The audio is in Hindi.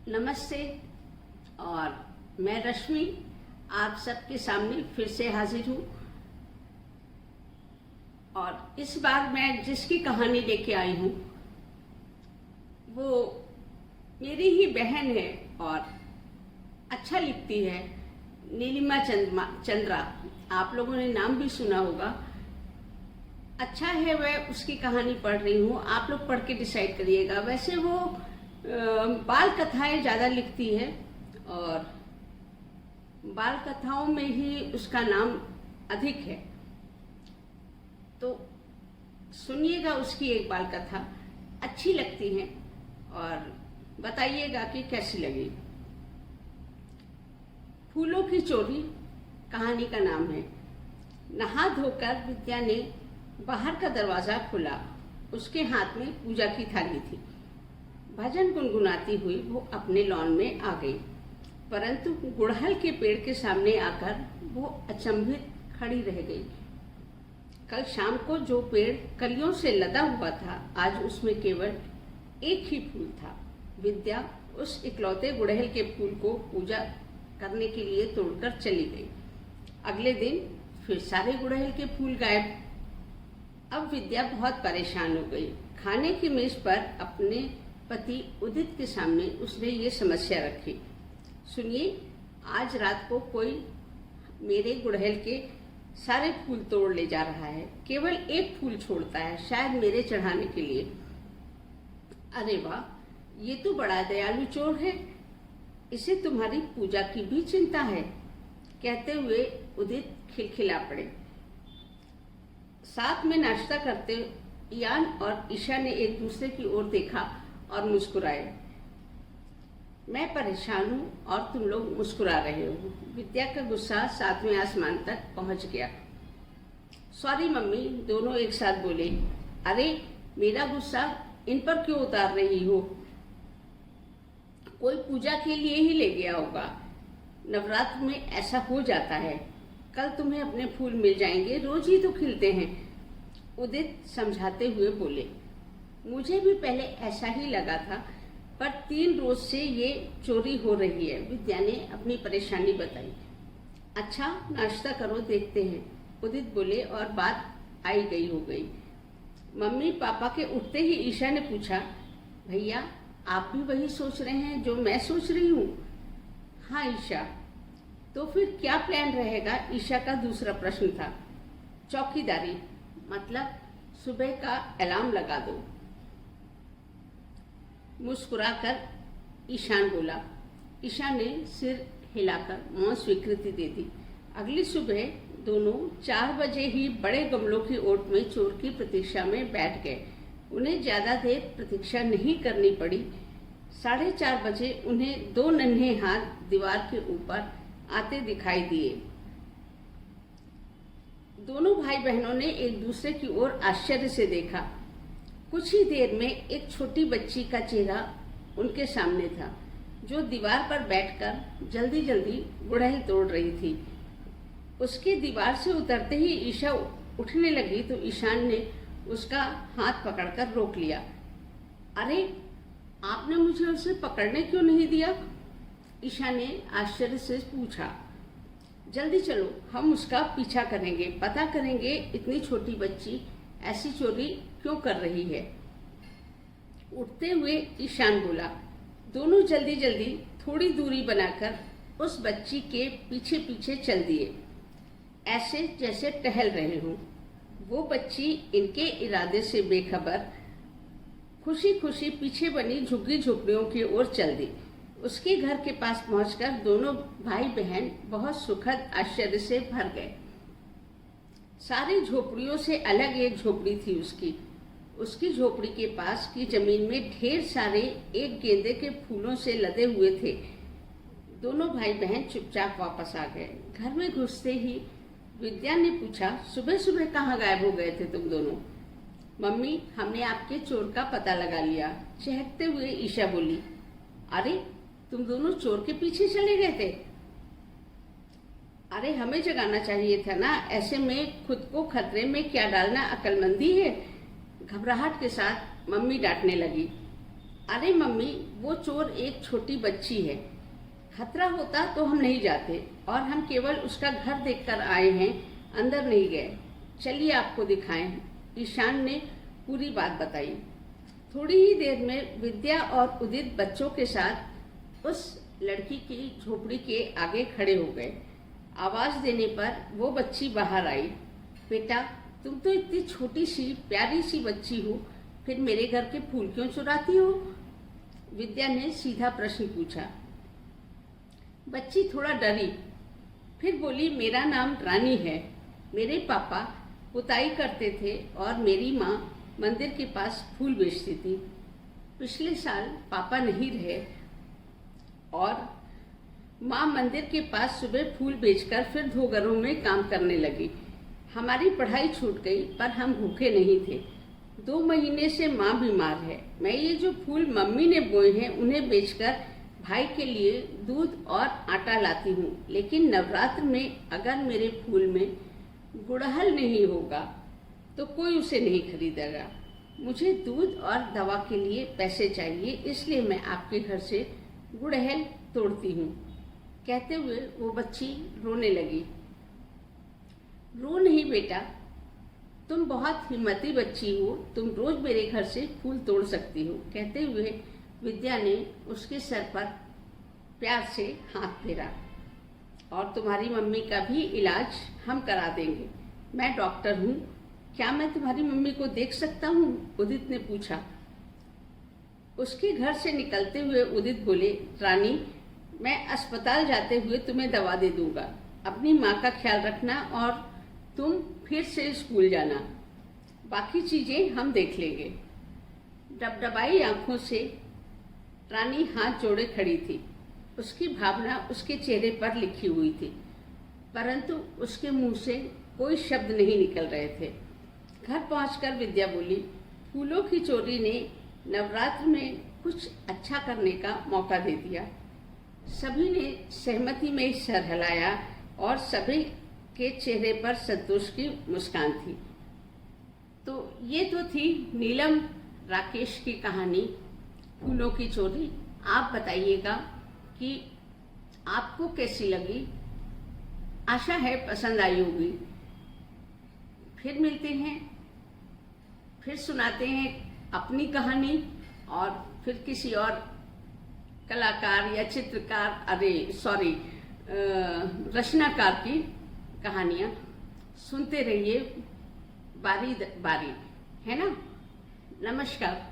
नमस्ते। और मैं रश्मि आप सबके सामने फिर से हाजिर हूँ। और इस बार मैं जिसकी कहानी लेके आई हूँ वो मेरी ही बहन है और अच्छा लिखती है, नीलिमा चंद्रा। आप लोगों ने नाम भी सुना होगा। अच्छा है, मैं उसकी कहानी पढ़ रही हूँ, आप लोग पढ़ के डिसाइड करिएगा। वैसे वो बाल कथाएं ज़्यादा लिखती है और बाल कथाओं में ही उसका नाम अधिक है। तो सुनिएगा उसकी एक बाल कथा, अच्छी लगती है और बताइएगा कि कैसी लगी। फूलों की चोरी कहानी का नाम है। नहा धोकर विद्या ने बाहर का दरवाजा खोला। उसके हाथ में पूजा की थाली थी। भजन गुनगुनाती हुई वो अपने लॉन में आ गई, परंतु गुड़हल के पेड़ के सामने आकर वो अचंभित खड़ी रह गई। कल शाम को जो पेड़ कलियों से लदा हुआ था, आज उसमें केवल एक ही फूल था। विद्या उस इकलौते गुड़हल के फूल को पूजा करने के लिए तोड़कर चली गई। अगले दिन फिर सारे गुड़हल के फूल गायब। अब विद्या बहुत परेशान हो गई। खाने की मेज पर अपने पति उदित के सामने उसने ये समस्या रखी। सुनिए, आज रात को कोई मेरे गुड़हल के सारे फूल तोड़ ले जा रहा है, केवल एक फूल छोड़ता है, शायद मेरे चढ़ाने के लिए। अरे वाह, ये तो बड़ा दयालु चोर है, इसे तुम्हारी पूजा की भी चिंता है। कहते हुए उदित खिलखिला पड़े। साथ में नाश्ता करते यान और ईशा ने एक दूसरे की ओर देखा और मुस्कुराए। मैं परेशान हूँ और तुम लोग मुस्कुरा रहे हो। विद्या का गुस्सा सातवें आसमान तक पहुंच गया। सॉरी मम्मी, दोनों एक साथ बोले। अरे, मेरा गुस्सा इन पर क्यों उतार रही हो? कोई पूजा के लिए ही ले गया होगा। नवरात्र में ऐसा हो जाता है। कल तुम्हें अपने फूल मिल जाएंगे, रोज ही तो खिलते हैं। उदित समझाते हुए बोले। मुझे भी पहले ऐसा ही लगा था, पर 3 रोज से ये चोरी हो रही है। विद्या ने अपनी परेशानी बताई। अच्छा, नाश्ता करो, देखते हैं, उदित बोले और बात आई गई हो गई। मम्मी पापा के उठते ही ईशा ने पूछा, भैया आप भी वही सोच रहे हैं जो मैं सोच रही हूँ? हाँ ईशा, तो फिर क्या प्लान रहेगा? ईशा का दूसरा प्रश्न था। चौकीदारी, मतलब सुबह का अलार्म लगा दो, मुस्कुराकर ईशान बोला। ईशा ने सिर हिलाकर मौन स्वीकृति दे दी। अगली सुबह दोनों 4 बजे ही बड़े गमलों की ओट में चोर की प्रतीक्षा में बैठ गए। उन्हें ज्यादा देर प्रतीक्षा नहीं करनी पड़ी। 4:30 बजे उन्हें 2 नन्हे हाथ दीवार के ऊपर आते दिखाई दिए। दोनों भाई बहनों ने एक दूसरे की ओर आश्चर्य से देखा। कुछ ही देर में एक छोटी बच्ची का चेहरा उनके सामने था, जो दीवार पर बैठकर जल्दी जल्दी गुड़हल तोड़ रही थी। उसके दीवार से उतरते ही ईशा उठने लगी तो ईशान ने उसका हाथ पकड़कर रोक लिया। अरे, आपने मुझे उसे पकड़ने क्यों नहीं दिया? ईशा ने आश्चर्य से पूछा। जल्दी चलो, हम उसका पीछा करेंगे, पता करेंगे इतनी छोटी बच्ची ऐसी चोरी क्यों कर रही है। उठते हुए ईशान बोला। दोनों जल्दी जल्दी थोड़ी दूरी बनाकर उस बच्ची के पीछे पीछे चल दिए, ऐसे जैसे टहल रहे हों। वो बच्ची इनके इरादे से बेखबर खुशी खुशी पीछे बनी झुग्गी झोपड़ियों की ओर चल दी। उसके घर के पास पहुंचकर दोनों भाई बहन बहुत सुखद आश्चर्य से भर गए। सारी झोपड़ियों से अलग एक झोपड़ी थी उसकी झोपड़ी के पास की जमीन में ढेर सारे एक गेंदे के फूलों से लदे हुए थे। दोनों भाई बहन चुपचाप वापस आ गए। घर में घुसते ही विद्या ने पूछा, सुबह सुबह कहाँ गायब हो गए थे तुम दोनों? मम्मी, हमने आपके चोर का पता लगा लिया, चहकते हुए ईशा बोली। अरे, तुम दोनों चोर के पीछे चले गए थे? अरे, हमें जगाना चाहिए था ना, ऐसे में खुद को खतरे में क्या डालना अक्लमंदी है? घबराहट के साथ मम्मी डांटने लगी। अरे मम्मी, वो चोर एक छोटी बच्ची है। खतरा होता तो हम नहीं जाते, और हम केवल उसका घर देखकर आए हैं, अंदर नहीं गए। चलिए आपको दिखाएं। ईशान ने पूरी बात बताई। थोड़ी ही देर में विद्या और उदित बच्चों के साथ उस लड़की की झोपड़ी के आगे खड़े हो गए। आवाज देने पर वो बच्ची बाहर आई। बेटा, तुम तो इतनी छोटी सी प्यारी सी बच्ची हो, फिर मेरे घर के फूल क्यों चुराती हो? विद्या ने सीधा प्रश्न पूछा। बच्ची थोड़ा डरी, फिर बोली, मेरा नाम रानी है। मेरे पापा पुताई करते थे और मेरी माँ मंदिर के पास फूल बेचती थी। पिछले साल पापा नहीं रहे और माँ मंदिर के पास सुबह फूल बेचकर फिर 2 घरों में काम करने लगी। हमारी पढ़ाई छूट गई, पर हम भूखे नहीं थे। 2 महीने से माँ बीमार है। मैं ये जो फूल मम्मी ने बोए हैं उन्हें बेचकर भाई के लिए दूध और आटा लाती हूँ। लेकिन नवरात्र में अगर मेरे फूल में गुड़हल नहीं होगा तो कोई उसे नहीं खरीदेगा। मुझे दूध और दवा के लिए पैसे चाहिए, इसलिए मैं आपके घर से गुड़हल तोड़ती हूँ। कहते हुए वो बच्ची रोने लगी। रो नहीं बेटा, तुम बहुत हिम्मती बच्ची हो, तुम रोज मेरे घर से फूल तोड़ सकती हो। कहते हुए विद्या ने उसके सर पर प्यार से हाथ फेरा। और तुम्हारी मम्मी का भी इलाज हम करा देंगे। मैं डॉक्टर हूँ, क्या मैं तुम्हारी मम्मी को देख सकता हूँ? उदित ने पूछा। उसके घर से निकलते हुए उदित बोले, रानी, मैं अस्पताल जाते हुए तुम्हें दवा दे दूंगा। अपनी माँ का ख्याल रखना और तुम फिर से स्कूल जाना। बाकी चीजें हम देख लेंगे। डबडबाई आंखों से रानी हाथ जोड़े खड़ी थी। उसकी भावना उसके चेहरे पर लिखी हुई थी, परंतु उसके मुंह से कोई शब्द नहीं निकल रहे थे। घर पहुंचकर विद्या बोली, फूलों की चोरी ने नवरात्र में कुछ अच्छा करने का मौका दे दिया। सभी ने सहमति में सर हिलाया और सभी के चेहरे पर संतोष की मुस्कान थी। तो ये तो थी नीलम राकेश की कहानी, फूलों की चोरी। आप बताइएगा कि आपको कैसी लगी। आशा है पसंद आई होगी। फिर मिलते हैं, फिर सुनाते हैं अपनी कहानी, और फिर किसी और कलाकार या चित्रकार रचनाकार की कहानियाँ सुनते रहिए बारी बारी, है ना। नमस्कार।